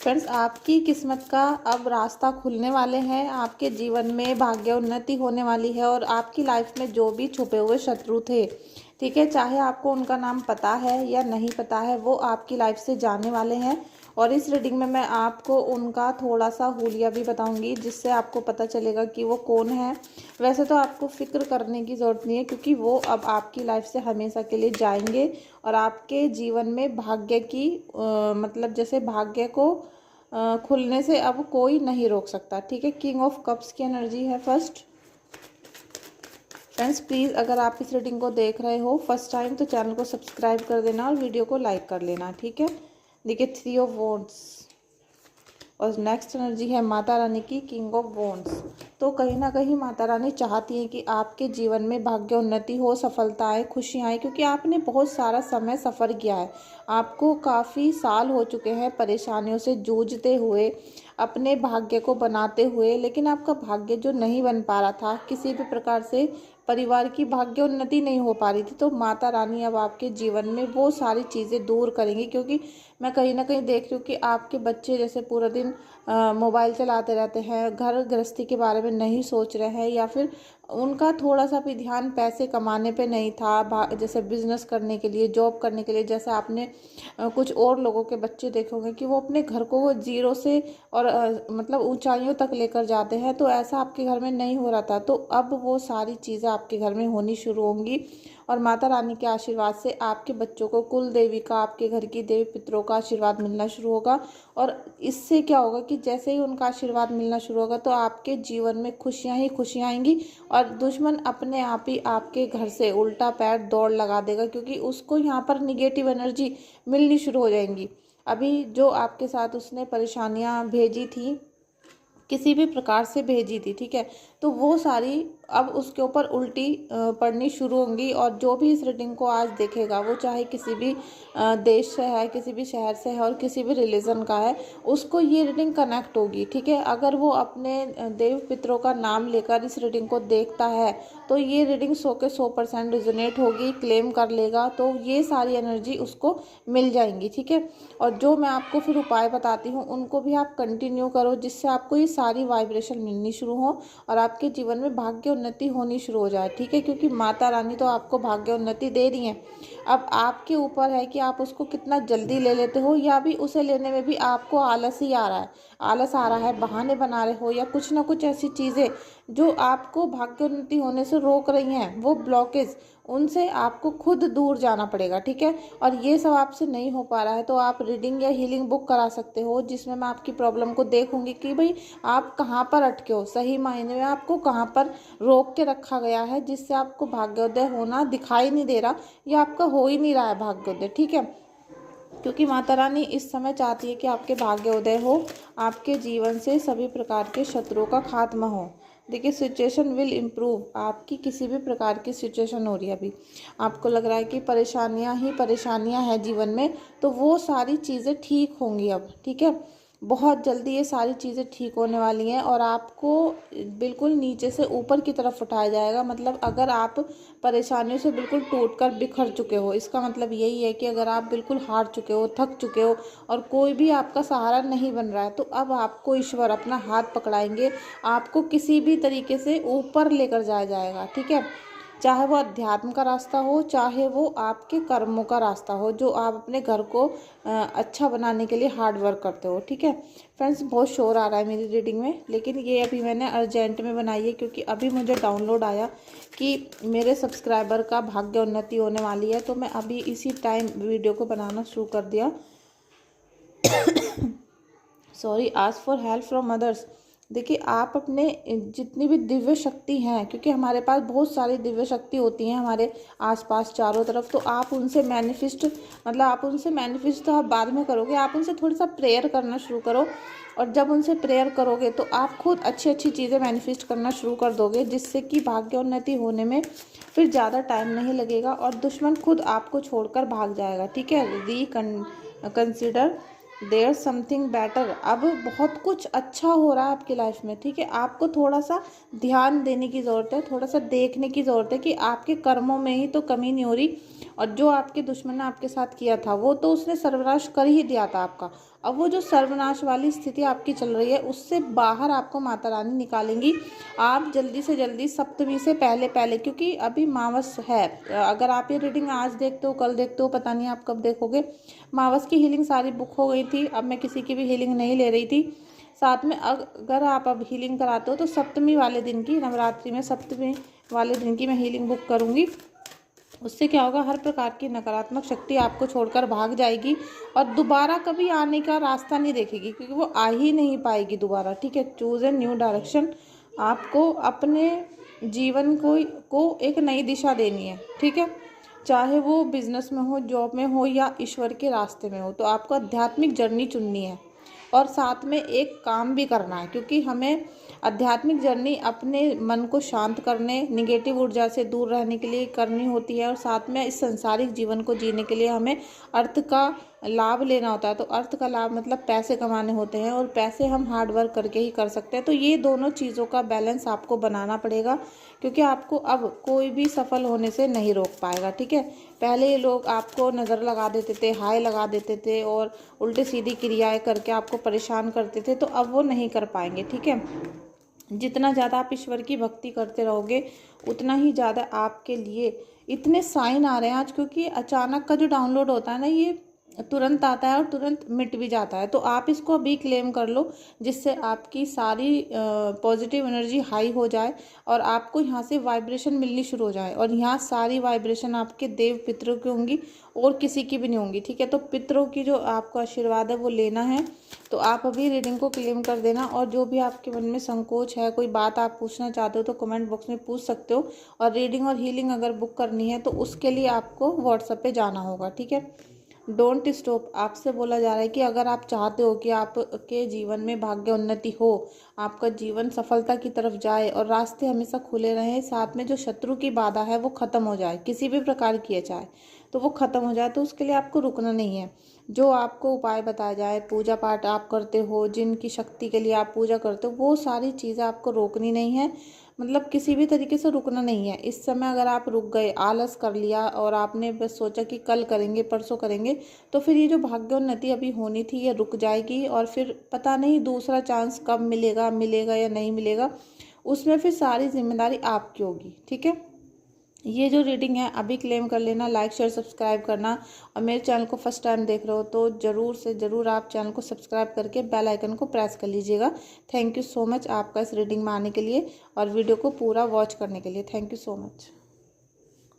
Friends, आपकी किस्मत का अब रास्ता खुलने वाले हैं। आपके जीवन में भाग्य उन्नति होने वाली है और आपकी लाइफ में जो भी छुपे हुए शत्रु थे, ठीक है, चाहे आपको उनका नाम पता है या नहीं पता है, वो आपकी लाइफ से जाने वाले हैं। और इस रीडिंग में मैं आपको उनका थोड़ा सा हुलिया भी बताऊंगी, जिससे आपको पता चलेगा कि वो कौन है। वैसे तो आपको फिक्र करने की ज़रूरत नहीं है, क्योंकि वो अब आपकी लाइफ से हमेशा के लिए जाएंगे और आपके जीवन में भाग्य की मतलब जैसे भाग्य को खुलने से अब कोई नहीं रोक सकता। ठीक है, किंग ऑफ कप्स की एनर्जी है फर्स्ट। फ्रेंड्स प्लीज़, अगर आप इस रीडिंग को देख रहे हो फर्स्ट टाइम तो चैनल को सब्सक्राइब कर देना और वीडियो को लाइक कर लेना। ठीक है, देखिए 3 ऑफ वॉन्ड्स और नेक्स्ट एनर्जी है माता रानी की किंग ऑफ वॉन्ड्स। तो कहीं ना कहीं माता रानी चाहती हैं कि आपके जीवन में भाग्य उन्नति हो, सफलता आए, खुशियाँ आए, क्योंकि आपने बहुत सारा समय सफ़र किया है। आपको काफ़ी साल हो चुके हैं परेशानियों से जूझते हुए, अपने भाग्य को बनाते हुए, लेकिन आपका भाग्य जो नहीं बन पा रहा था, किसी भी प्रकार से परिवार की भाग्य उन्नति नहीं हो पा रही थी, तो माता रानी अब आपके जीवन में वो सारी चीज़ें दूर करेंगी। क्योंकि मैं कहीं ना कहीं देख रही हूँ कि आपके बच्चे जैसे पूरा दिन मोबाइल चलाते रहते हैं, घर गृहस्थी के बारे में नहीं सोच रहे हैं, या फिर उनका थोड़ा सा भी ध्यान पैसे कमाने पे नहीं था, जैसे बिजनेस करने के लिए, जॉब करने के लिए। जैसे आपने कुछ और लोगों के बच्चे देखे होंगे कि वो अपने घर को जीरो से और मतलब ऊंचाइयों तक लेकर जाते हैं, तो ऐसा आपके घर में नहीं हो रहा था। तो अब वो सारी चीज़ें आपके घर में होनी शुरू होंगी और माता रानी के आशीर्वाद से आपके बच्चों को कुल देवी का, आपके घर की देवी पितरों का आशीर्वाद मिलना शुरू होगा। और इससे क्या होगा कि जैसे ही उनका आशीर्वाद मिलना शुरू होगा तो आपके जीवन में खुशियां ही खुशियां आएंगी और दुश्मन अपने आप ही आपके घर से उल्टा पैर दौड़ लगा देगा, क्योंकि उसको यहाँ पर निगेटिव एनर्जी मिलनी शुरू हो जाएंगी। अभी जो आपके साथ उसने परेशानियां भेजी थी, किसी भी प्रकार से भेजी थी, ठीक है, तो वो सारी अब उसके ऊपर उल्टी पड़नी शुरू होंगी। और जो भी इस रीडिंग को आज देखेगा, वो चाहे किसी भी देश से है, किसी भी शहर से है और किसी भी रिलीजन का है, उसको ये रीडिंग कनेक्ट होगी। ठीक है, अगर वो अपने देव पितरों का नाम लेकर इस रीडिंग को देखता है तो ये रीडिंग 100 के 100% रिजोनेट होगी, क्लेम कर लेगा, तो ये सारी एनर्जी उसको मिल जाएंगी। ठीक है, और जो मैं आपको फिर उपाय बताती हूँ उनको भी आप कंटिन्यू करो, जिससे आपको ये सारी वाइब्रेशन मिलनी शुरू हो और आपके जीवन में भाग्य उन्नति होनी शुरू हो जाए। ठीक है, क्योंकि माता रानी तो आपको भाग्य उन्नति दे रही हैं। अब आपके ऊपर है कि आप उसको कितना जल्दी ले लेते हो, या भी उसे लेने में भी आपको आलस ही आ रहा है, आलस आ रहा है, बहाने बना रहे हो, या कुछ ना कुछ ऐसी चीज़ें जो आपको भाग्य उन्नति होने से रोक रही हैं, वो ब्लॉकेज, उनसे आपको खुद दूर जाना पड़ेगा। ठीक है, और ये सब आपसे नहीं हो पा रहा है तो आप रीडिंग या हीलिंग बुक करा सकते हो, जिसमें मैं आपकी प्रॉब्लम को देखूंगी कि भाई आप कहाँ पर अटके हो, सही मायने में आपको कहाँ पर रोक के रखा गया है, जिससे आपको भाग्योदय होना दिखाई नहीं दे रहा या आपका हो ही नहीं रहा है भाग्योदय। ठीक है, क्योंकि माता रानी इस समय चाहती है कि आपके भाग्योदय हो, आपके जीवन से सभी प्रकार के शत्रुओं का खात्मा हो। देखिए, सिचुएशन विल इम्प्रूव। आपकी किसी भी प्रकार की सिचुएशन हो रही है, अभी आपको लग रहा है कि परेशानियां ही परेशानियां हैं जीवन में, तो वो सारी चीज़ें ठीक होंगी अब। ठीक है, बहुत जल्दी ये सारी चीज़ें ठीक होने वाली हैं और आपको बिल्कुल नीचे से ऊपर की तरफ उठाया जाएगा। मतलब अगर आप परेशानियों से बिल्कुल टूटकर बिखर चुके हो, इसका मतलब यही है कि अगर आप बिल्कुल हार चुके हो, थक चुके हो और कोई भी आपका सहारा नहीं बन रहा है, तो अब आपको ईश्वर अपना हाथ पकड़ाएंगे, आपको किसी भी तरीके से ऊपर लेकर जाया जाएगा। ठीक है, चाहे वो अध्यात्म का रास्ता हो, चाहे वो आपके कर्मों का रास्ता हो, जो आप अपने घर को अच्छा बनाने के लिए हार्ड वर्क करते हो। ठीक है फ्रेंड्स, बहुत शोर आ रहा है मेरी रीडिंग में, लेकिन ये अभी मैंने अर्जेंट में बनाई है, क्योंकि अभी मुझे डाउनलोड आया कि मेरे सब्सक्राइबर का भाग्य उन्नति होने वाली है, तो मैं अभी इसी टाइम वीडियो को बनाना शुरू कर दिया। Sorry, ask for help from others. देखिए, आप अपने जितनी भी दिव्य शक्ति हैं, क्योंकि हमारे पास बहुत सारी दिव्य शक्ति होती हैं हमारे आसपास चारों तरफ, तो आप उनसे मैनिफेस्ट, मतलब आप उनसे मैनिफेस्ट तो आप बाद में करोगे, आप उनसे थोड़ा सा प्रेयर करना शुरू करो। और जब उनसे प्रेयर करोगे तो आप खुद अच्छी अच्छी चीज़ें मैनिफेस्ट करना शुरू कर दोगे, जिससे कि भाग्योन्नति होने में फिर ज़्यादा टाइम नहीं लगेगा और दुश्मन खुद आपको छोड़कर भाग जाएगा। ठीक है, कंसिडर देयर समथिंग बेटर। अब बहुत कुछ अच्छा हो रहा है आपकी लाइफ में। ठीक है, आपको थोड़ा सा ध्यान देने की ज़रूरत है, थोड़ा सा देखने की ज़रूरत है कि आपके कर्मों में ही तो कमी नहीं हो रही, और जो आपके दुश्मन ने आपके साथ किया था वो तो उसने सर्वनाश कर ही दिया था आपका। अब वो जो सर्वनाश वाली स्थिति आपकी चल रही है उससे बाहर आपको माता रानी निकालेंगी। आप जल्दी से जल्दी सप्तमी से पहले पहले, क्योंकि अभी मावस है, अगर आप ये रीडिंग आज देखते हो कल देखते हो पता नहीं आप कब देखोगे। मावस की हीलिंग सारी बुक हो गई थी, अब मैं किसी की भी हीलिंग नहीं ले रही थी। साथ में अगर आप अब हीलिंग कराते हो तो सप्तमी वाले दिन की, नवरात्रि में सप्तमी वाले दिन की मैं हीलिंग बुक करूँगी। उससे क्या होगा, हर प्रकार की नकारात्मक शक्ति आपको छोड़कर भाग जाएगी और दोबारा कभी आने का रास्ता नहीं देखेगी, क्योंकि वो आ ही नहीं पाएगी दोबारा। ठीक है, चूज ए न्यू डायरेक्शन। आपको अपने जीवन को एक नई दिशा देनी है। ठीक है, चाहे वो बिजनेस में हो, जॉब में हो या ईश्वर के रास्ते में हो, तो आपको आध्यात्मिक जर्नी चुननी है और साथ में एक काम भी करना है, क्योंकि हमें आध्यात्मिक जर्नी अपने मन को शांत करने, निगेटिव ऊर्जा से दूर रहने के लिए करनी होती है और साथ में इस संसारिक जीवन को जीने के लिए हमें अर्थ का लाभ लेना होता है। तो अर्थ का लाभ मतलब पैसे कमाने होते हैं और पैसे हम हार्ड वर्क करके ही कर सकते हैं। तो ये दोनों चीज़ों का बैलेंस आपको बनाना पड़ेगा, क्योंकि आपको अब कोई भी सफल होने से नहीं रोक पाएगा। ठीक है, पहले ये लोग आपको नज़र लगा देते थे, हाय लगा देते थे और उल्टे सीधी क्रियाएं करके आपको परेशान करते थे, तो अब वो नहीं कर पाएंगे। ठीक है, जितना ज़्यादा आप ईश्वर की भक्ति करते रहोगे उतना ही ज़्यादा आपके लिए इतने साइन आ रहे हैं आज, क्योंकि अचानक का जो डाउनलोड होता है ना, ये तुरंत आता है और तुरंत मिट भी जाता है। तो आप इसको अभी क्लेम कर लो, जिससे आपकी सारी पॉजिटिव एनर्जी हाई हो जाए और आपको यहाँ से वाइब्रेशन मिलनी शुरू हो जाए। और यहाँ सारी वाइब्रेशन आपके देव पितरों की होंगी और किसी की भी नहीं होंगी। ठीक है, तो पितरों की जो आपको आशीर्वाद है वो लेना है। तो आप अभी रीडिंग को क्लेम कर देना और जो भी आपके मन में संकोच है, कोई बात आप पूछना चाहते हो तो कमेंट बॉक्स में पूछ सकते हो। और रीडिंग और हीलिंग अगर बुक करनी है तो उसके लिए आपको व्हाट्सएप पे जाना होगा। ठीक है, डोंट स्टॉप। आपसे बोला जा रहा है कि अगर आप चाहते हो कि आपके जीवन में भाग्य उन्नति हो, आपका जीवन सफलता की तरफ जाए और रास्ते हमेशा खुले रहें, साथ में जो शत्रु की बाधा है वो ख़त्म हो जाए, किसी भी प्रकार की है चाहे, तो वो ख़त्म हो जाए, तो उसके लिए आपको रुकना नहीं है। जो आपको उपाय बताया जाए, पूजा पाठ आप करते हो, जिनकी शक्ति के लिए आप पूजा करते हो, वो सारी चीज़ें आपको रोकनी नहीं है। मतलब किसी भी तरीके से रुकना नहीं है। इस समय अगर आप रुक गए, आलस कर लिया और आपने बस सोचा कि कल करेंगे परसों करेंगे, तो फिर ये जो भाग्योन्नति अभी होनी थी ये रुक जाएगी और फिर पता नहीं दूसरा चांस कब मिलेगा, मिलेगा या नहीं मिलेगा, उसमें फिर सारी जिम्मेदारी आपकी होगी। ठीक है, ये जो रीडिंग है अभी क्लेम कर लेना, लाइक शेयर सब्सक्राइब करना। और मेरे चैनल को फर्स्ट टाइम देख रहे हो तो ज़रूर से ज़रूर आप चैनल को सब्सक्राइब करके बेल आइकन को प्रेस कर लीजिएगा। थैंक यू सो मच आपका इस रीडिंग में आने के लिए और वीडियो को पूरा वॉच करने के लिए। Thank you so much.